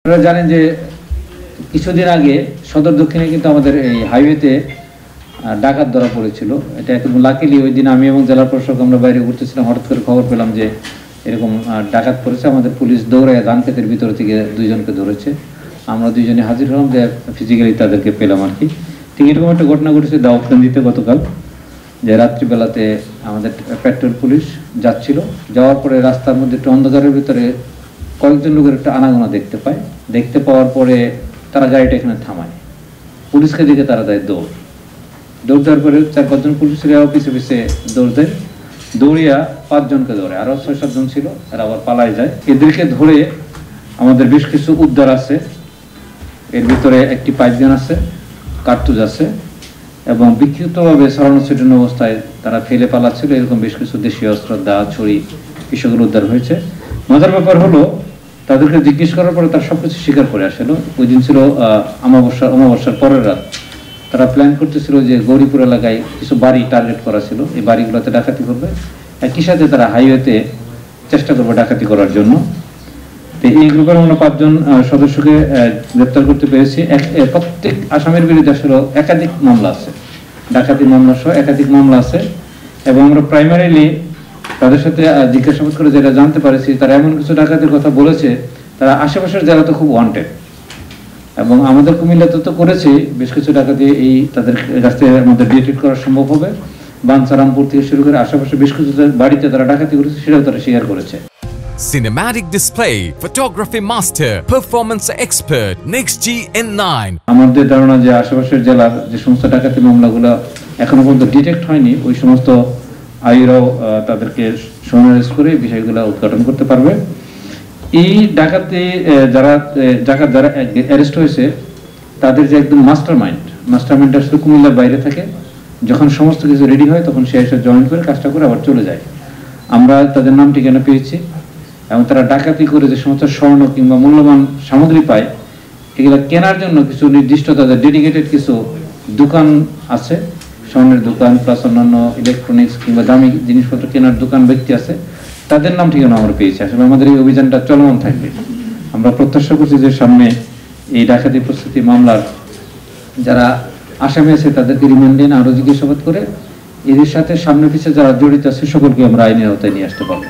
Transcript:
আপনারা জানেন যে কিছুদিন আগে সদর দক্ষিণে কিন্তু আমাদের এই হাইওয়েতে ডাকাত ধরা পড়েছিল। এটা একদম লাকিলি ওই দিন আমি এবং জেলা প্রশাসক আমরা বাইরে ঘুরতেছিলাম, হঠাৎ করে খবর পেলাম যে এরকম ডাকাত পড়েছে। আমাদের পুলিশ দৌড়ায় ধান ক্ষেতের ভিতর থেকে দুইজনকে ধরেছে। আমরা দুইজনে হাজির হলাম, যে ফিজিক্যালি তাদেরকে পেলাম আর কি। ঠিক এরকম একটা ঘটনা ঘটেছে দাউদকান্দিতে গতকাল, যে রাত্রিবেলাতে আমাদের পেট্রোল পুলিশ যাচ্ছিল, যাওয়ার পরে রাস্তার মধ্যে একটু অন্ধকারের ভিতরে কয়েকজন লোকের একটা আনাগোনা দেখতে পাওয়ার পরে তারা গাড়িটা এখানে থামায়। পুলিশকে দিকে তারা দেয় দৌড় দেওয়ার পরে 4-5 জন পুলিশের পিছে পিছে দৌড় দেয়। দৌড়িয়া 5 জনকে ধরে, আরো 6-7 জন ছিল, এরা আবার পালায় যায়। এদেরকে ধরে আমাদের বেশ কিছু উদ্ধার আছে। এর ভিতরে একটি পাইপগান আছে, কার্তুজ আছে, এবং বিক্ষিপ্তভাবে ছড়ানো ছিটানো অবস্থায় তারা ফেলে পালাচ্ছিল। এরকম বেশ কিছু দেশীয় অস্ত্র, দা, ছড়ি, এসবগুলো উদ্ধার হয়েছে। মজার ব্যাপার হলো, তাদেরকে জিজ্ঞেস করার পরে তারা সবকিছু স্বীকার করে আসলো। ওই দিন ছিল অমাবস্যার পরের রাত। তারা প্ল্যান করতেছিল যে গৌরীপুর এলাকায় কিছু বাড়ি টার্গেট করা ছিল, এই বাড়িগুলোতে ডাকাতি করবে, একই সাথে তারা হাইওয়েতে চেষ্টা করবে ডাকাতি করার জন্য। তো এই গ্রুপের আমরা 5 জন সদস্যকে গ্রেপ্তার করতে পেরেছি। প্রত্যেক আসামির বিরুদ্ধে আসলে একাধিক মামলা আছে, ডাকাতি মামলা সহ একাধিক মামলা আছে। এবং আমরা প্রাইমারিলি তাদের সাথে জিজ্ঞাসাবাদ করে যেটা জানতে পারেছি, তারা এমন কিছু ডাকাতির কথা বলেছে তারা আশেপাশের জেলাতে খুব ওয়ান্টেড। এবং আমাদের কুমিল্লাতে তো করেছে বেশ কিছু ডাকাতি, এই তাদের কাছ থেকে আমাদের ডিটেক্ট করা সম্ভব হবে। বাঞ্ছারামপুর থেকে শুরু করে আশেপাশে বেশ কিছু বাড়িতে তারা ডাকাতি করেছে, সেটাও তারা স্বীকার করেছে। Cinematic display, photography master, performance expert, NextG N9. আমাদের ধারণা যে আশেপাশের জেলার যে সমস্ত ডাকাতি মামলাগুলো এখনো পর্যন্ত ডিটেক্ট হয়নি, ওই সমস্ত আইরাও তাদেরকে সমাবেশ করে বিষয়গুলো উদ্ঘাটন করতে পারবে। এই ডাকাতি যারা অ্যারেস্ট হয়েছে, তাদের যে একদম মাস্টার মাইন্ড আসলে কুমিল্লার বাইরে থাকে। যখন সমস্ত কিছু রেডি হয় তখন সে এসে জয়েন করে কাজটা করে আবার চলে যায়। আমরা তাদের নাম ঠিকানা পেয়েছি, এবং তারা ডাকাতি করে যে সমস্ত স্বর্ণ কিংবা মূল্যবান সামগ্রী পায়, এগুলো কেনার জন্য কিছু নির্দিষ্ট তাদের ডেডিকেটেড কিছু দোকান আছে, স্বর্ণের দোকান প্লাস অন্যান্য ইলেকট্রনিক্স কিংবা দামি জিনিসপত্র কেনার দোকান ব্যক্তি আছে, তাদের নাম ঠিকানা আমরা পেয়েছি। আসলে আমাদের এই অভিযানটা চলমান থাকবে। আমরা প্রত্যাশা করছি যে সামনে এই ডাকাতি প্রস্তুতি মামলার যারা আসামি আছে তাদেরকে রিমান্ডে এনে আরো জিজ্ঞাসাবাদ করে এদের সাথে সামনে পিছিয়ে যারা জড়িত আছে সকলকে আমরা আইনের আওতায় নিয়ে আসতে পারবো।